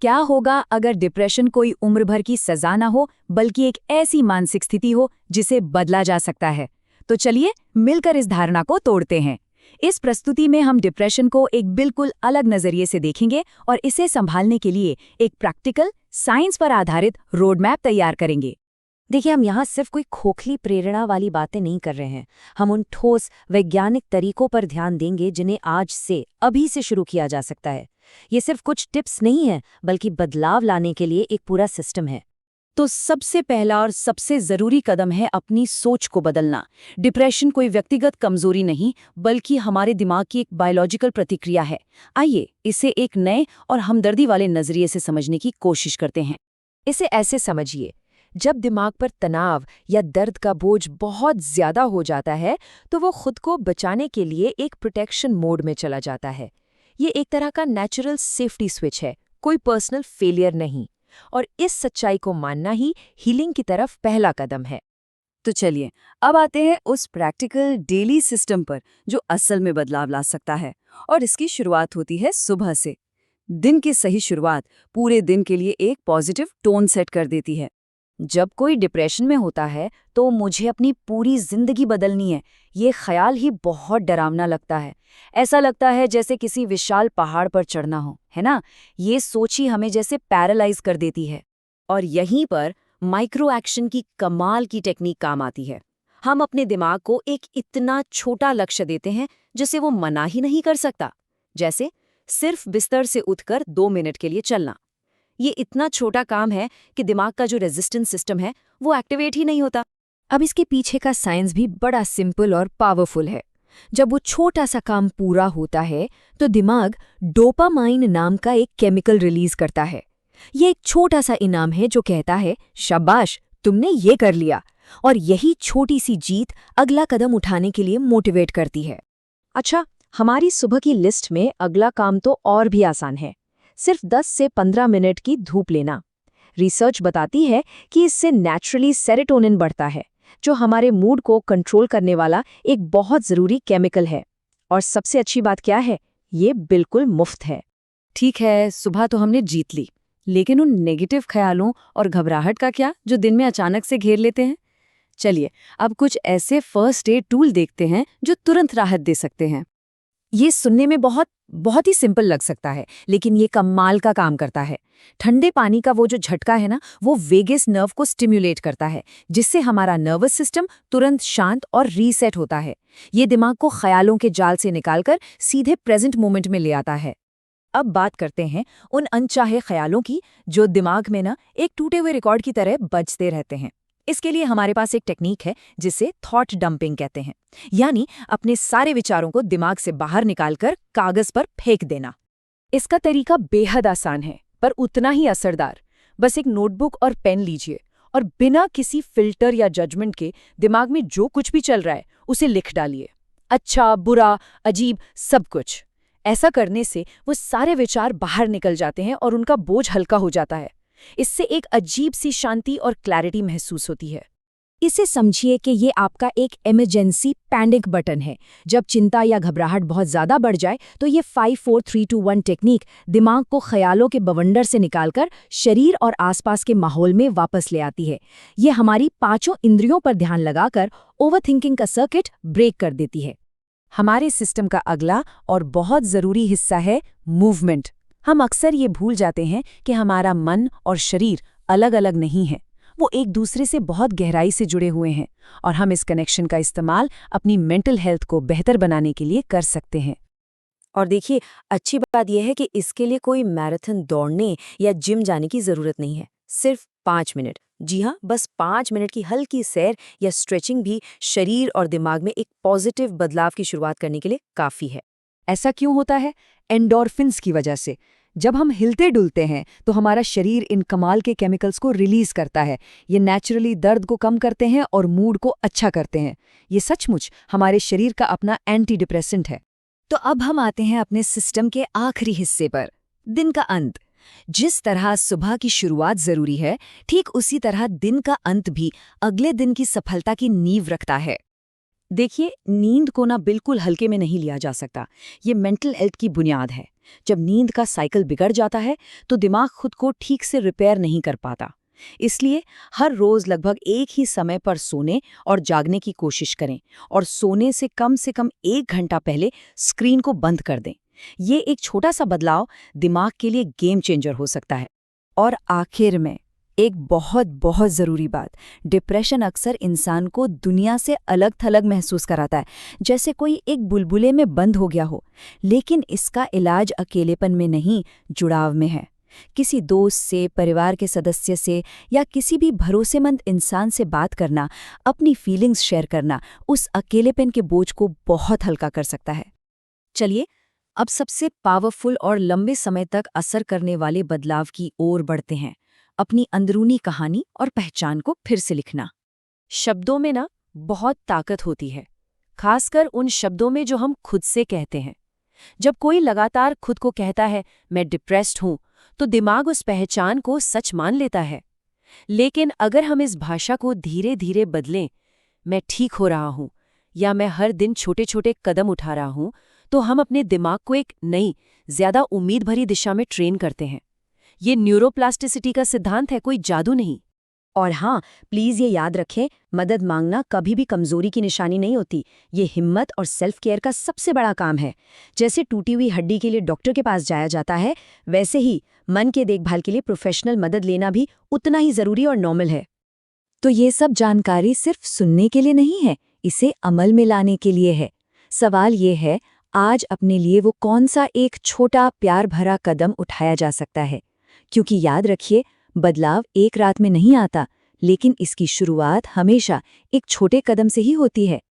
क्या होगा अगर डिप्रेशन कोई उम्र भर की सजा ना हो बल्कि एक ऐसी मानसिक स्थिति हो जिसे बदला जा सकता है? तो चलिए मिलकर इस धारणा को तोड़ते हैं। इस प्रस्तुति में हम डिप्रेशन को एक बिल्कुल अलग नजरिए से देखेंगे और इसे संभालने के लिए एक प्रैक्टिकल, साइंस पर आधारित रोड मैप तैयार करेंगे। देखिए, हम यहाँ सिर्फ कोई खोखली प्रेरणा वाली बातें नहीं कर रहे हैं। हम उन ठोस वैज्ञानिक तरीकों पर ध्यान देंगे जिन्हें आज से, अभी से शुरू किया जा सकता है। ये सिर्फ कुछ टिप्स नहीं है, बल्कि बदलाव लाने के लिए एक पूरा सिस्टम है। तो सबसे पहला और सबसे जरूरी कदम है अपनी सोच को बदलना। डिप्रेशन कोई व्यक्तिगत कमजोरी नहीं, बल्कि हमारे दिमाग की एक बायोलॉजिकल प्रतिक्रिया है। आइए इसे एक नए और हमदर्दी वाले नजरिए से समझने की कोशिश करते हैं। इसे ऐसे समझिए, जब दिमाग पर तनाव या दर्द का बोझ बहुत ज्यादा हो जाता है तो वो खुद को बचाने के लिए एक प्रोटेक्शन मोड में चला जाता है। ये एक तरह का नेचुरल सेफ्टी स्विच है, कोई पर्सनल फेलियर नहीं। और इस सच्चाई को मानना ही हीलिंग की तरफ पहला कदम है। तो चलिए अब आते हैं उस प्रैक्टिकल डेली सिस्टम पर जो असल में बदलाव ला सकता है। और इसकी शुरुआत होती है सुबह से। दिन की सही शुरुआत पूरे दिन के लिए एक पॉजिटिव टोन सेट कर देती है। जब कोई डिप्रेशन में होता है तो मुझे अपनी पूरी जिंदगी बदलनी है, ये ख्याल ही बहुत डरावना लगता है। ऐसा लगता है जैसे किसी विशाल पहाड़ पर चढ़ना हो, है ना? ये सोच ही हमें जैसे पैरालाइज कर देती है। और यहीं पर माइक्रो एक्शन की कमाल की टेक्निक काम आती है। हम अपने दिमाग को एक इतना छोटा लक्ष्य देते हैं जिसे वो मना ही नहीं कर सकता। जैसे सिर्फ बिस्तर से उठकर 2 मिनट के लिए चलना। ये इतना छोटा काम है कि दिमाग का जो रेजिस्टेंस सिस्टम है वो एक्टिवेट ही नहीं होता। अब इसके पीछे का साइंस भी बड़ा सिंपल और पावरफुल है। जब वो छोटा सा काम पूरा होता है तो दिमाग डोपामाइन नाम का एक केमिकल रिलीज करता है। ये एक छोटा सा इनाम है जो कहता है, शाबाश, तुमने ये कर लिया। और यही छोटी सी जीत अगला कदम उठाने के लिए मोटिवेट करती है। अच्छा, हमारी सुबह की लिस्ट में अगला काम तो और भी आसान है। सिर्फ 10 से 15 मिनट की धूप लेना। रिसर्च बताती है कि इससे नेचुरली सेरोटोनिन बढ़ता है, जो हमारे मूड को कंट्रोल करने वाला एक बहुत ज़रूरी केमिकल है। और सबसे अच्छी बात क्या है, ये बिल्कुल मुफ्त है। ठीक है, सुबह तो हमने जीत ली, लेकिन उन नेगेटिव ख्यालों और घबराहट का क्या जो दिन में अचानक से घेर लेते हैं? चलिए अब कुछ ऐसे फर्स्ट एड टूल देखते हैं जो तुरंत राहत दे सकते हैं। ये सुनने में बहुत ही सिंपल लग सकता है, लेकिन ये कमाल का काम करता है। ठंडे पानी का वो जो झटका है ना, वो वेगस नर्व को स्टिम्युलेट करता है, जिससे हमारा नर्वस सिस्टम तुरंत शांत और रीसेट होता है। ये दिमाग को ख्यालों के जाल से निकालकर सीधे प्रेजेंट मोमेंट में ले आता है। अब बात करते हैं उन अनचाहे ख्यालों की जो दिमाग में ना एक टूटे हुए रिकॉर्ड की तरह बजते रहते हैं। इसके लिए हमारे पास एक टेक्निक है जिसे थॉट डंपिंग कहते हैं, यानी अपने सारे विचारों को दिमाग से बाहर निकालकर कागज पर फेंक देना। इसका तरीका बेहद आसान है पर उतना ही असरदार। बस एक नोटबुक और पेन लीजिए और बिना किसी फिल्टर या जजमेंट के दिमाग में जो कुछ भी चल रहा है उसे लिख डालिए। अच्छा, बुरा, अजीब, सब कुछ। ऐसा करने से वो सारे विचार बाहर निकल जाते हैं और उनका बोझ हल्का हो जाता है। इससे एक अजीब सी शांति और क्लैरिटी महसूस होती है। इसे समझिए कि ये आपका एक इमरजेंसी पैनिक बटन है। जब चिंता या घबराहट बहुत ज़्यादा बढ़ जाए तो ये 5 4 3 2 1 टेक्निक दिमाग को ख्यालों के बवंडर से निकालकर शरीर और आसपास के माहौल में वापस ले आती है। ये हमारी 5 इंद्रियों पर ध्यान लगाकर ओवरथिंकिंग का सर्किट ब्रेक कर देती है। हमारे सिस्टम का अगला और बहुत ज़रूरी हिस्सा है मूवमेंट। हम अक्सर ये भूल जाते हैं कि हमारा मन और शरीर अलग अलग नहीं है, वो एक दूसरे से बहुत गहराई से जुड़े हुए हैं और हम इस कनेक्शन का इस्तेमाल अपनी मेंटल हेल्थ को बेहतर बनाने के लिए कर सकते हैं। और देखिए, अच्छी बात यह है कि इसके लिए कोई मैराथन दौड़ने या जिम जाने की ज़रूरत नहीं है। सिर्फ 5 मिनट, जी हाँ, बस 5 मिनट की हल्की सैर या स्ट्रेचिंग भी शरीर और दिमाग में एक पॉजिटिव बदलाव की शुरुआत करने के लिए काफ़ी है। ऐसा क्यों होता है? एंडोर्फिन्स की वजह से। जब हम हिलते डुलते हैं तो हमारा शरीर इन कमाल के केमिकल्स को रिलीज करता है। ये नेचुरली दर्द को कम करते हैं और मूड को अच्छा करते हैं। ये सचमुच हमारे शरीर का अपना एंटी डिप्रेसेंट है। तो अब हम आते हैं अपने सिस्टम के आखिरी हिस्से पर, दिन का अंत। जिस तरह सुबह की शुरुआत जरूरी है, ठीक उसी तरह दिन का अंत भी अगले दिन की सफलता की नींव रखता है। देखिए, नींद को ना बिल्कुल हल्के में नहीं लिया जा सकता। ये मेंटल हेल्थ की बुनियाद है। जब नींद का साइकिल बिगड़ जाता है तो दिमाग खुद को ठीक से रिपेयर नहीं कर पाता। इसलिए हर रोज लगभग एक ही समय पर सोने और जागने की कोशिश करें और सोने से कम 1 घंटा पहले स्क्रीन को बंद कर दें। ये एक छोटा सा बदलाव दिमाग के लिए गेम चेंजर हो सकता है। और आखिर में एक बहुत बहुत ज़रूरी बात, डिप्रेशन अक्सर इंसान को दुनिया से अलग थलग महसूस कराता है, जैसे कोई एक बुलबुले में बंद हो गया हो। लेकिन इसका इलाज अकेलेपन में नहीं, जुड़ाव में है। किसी दोस्त से, परिवार के सदस्य से या किसी भी भरोसेमंद इंसान से बात करना, अपनी फीलिंग्स शेयर करना उस अकेलेपन के बोझ को बहुत हल्का कर सकता है। चलिए, अब सबसे पावरफुल और लंबे समय तक असर करने वाले बदलाव की ओर बढ़ते हैं। अपनी अंदरूनी कहानी और पहचान को फिर से लिखना। शब्दों में ना बहुत ताकत होती है, खासकर उन शब्दों में जो हम खुद से कहते हैं। जब कोई लगातार खुद को कहता है मैं डिप्रेस्ड हूं, तो दिमाग उस पहचान को सच मान लेता है। लेकिन अगर हम इस भाषा को धीरे धीरे बदलें, मैं ठीक हो रहा हूं या मैं हर दिन छोटे छोटे कदम उठा रहा हूं, तो हम अपने दिमाग को एक नई, ज्यादा उम्मीद भरी दिशा में ट्रेन करते हैं। ये न्यूरोप्लास्टिसिटी का सिद्धांत है, कोई जादू नहीं। और हाँ, प्लीज़ ये याद रखें, मदद मांगना कभी भी कमज़ोरी की निशानी नहीं होती। ये हिम्मत और सेल्फ केयर का सबसे बड़ा काम है। जैसे टूटी हुई हड्डी के लिए डॉक्टर के पास जाया जाता है, वैसे ही मन के देखभाल के लिए प्रोफेशनल मदद लेना भी उतना ही ज़रूरी और नॉर्मल है। तो ये सब जानकारी सिर्फ सुनने के लिए नहीं है, इसे अमल में लाने के लिए है। सवाल ये है, आज अपने लिए वो कौन सा एक छोटा प्यार भरा कदम उठाया जा सकता है? क्योंकि याद रखिए, बदलाव एक रात में नहीं आता, लेकिन इसकी शुरुआत हमेशा एक छोटे कदम से ही होती है।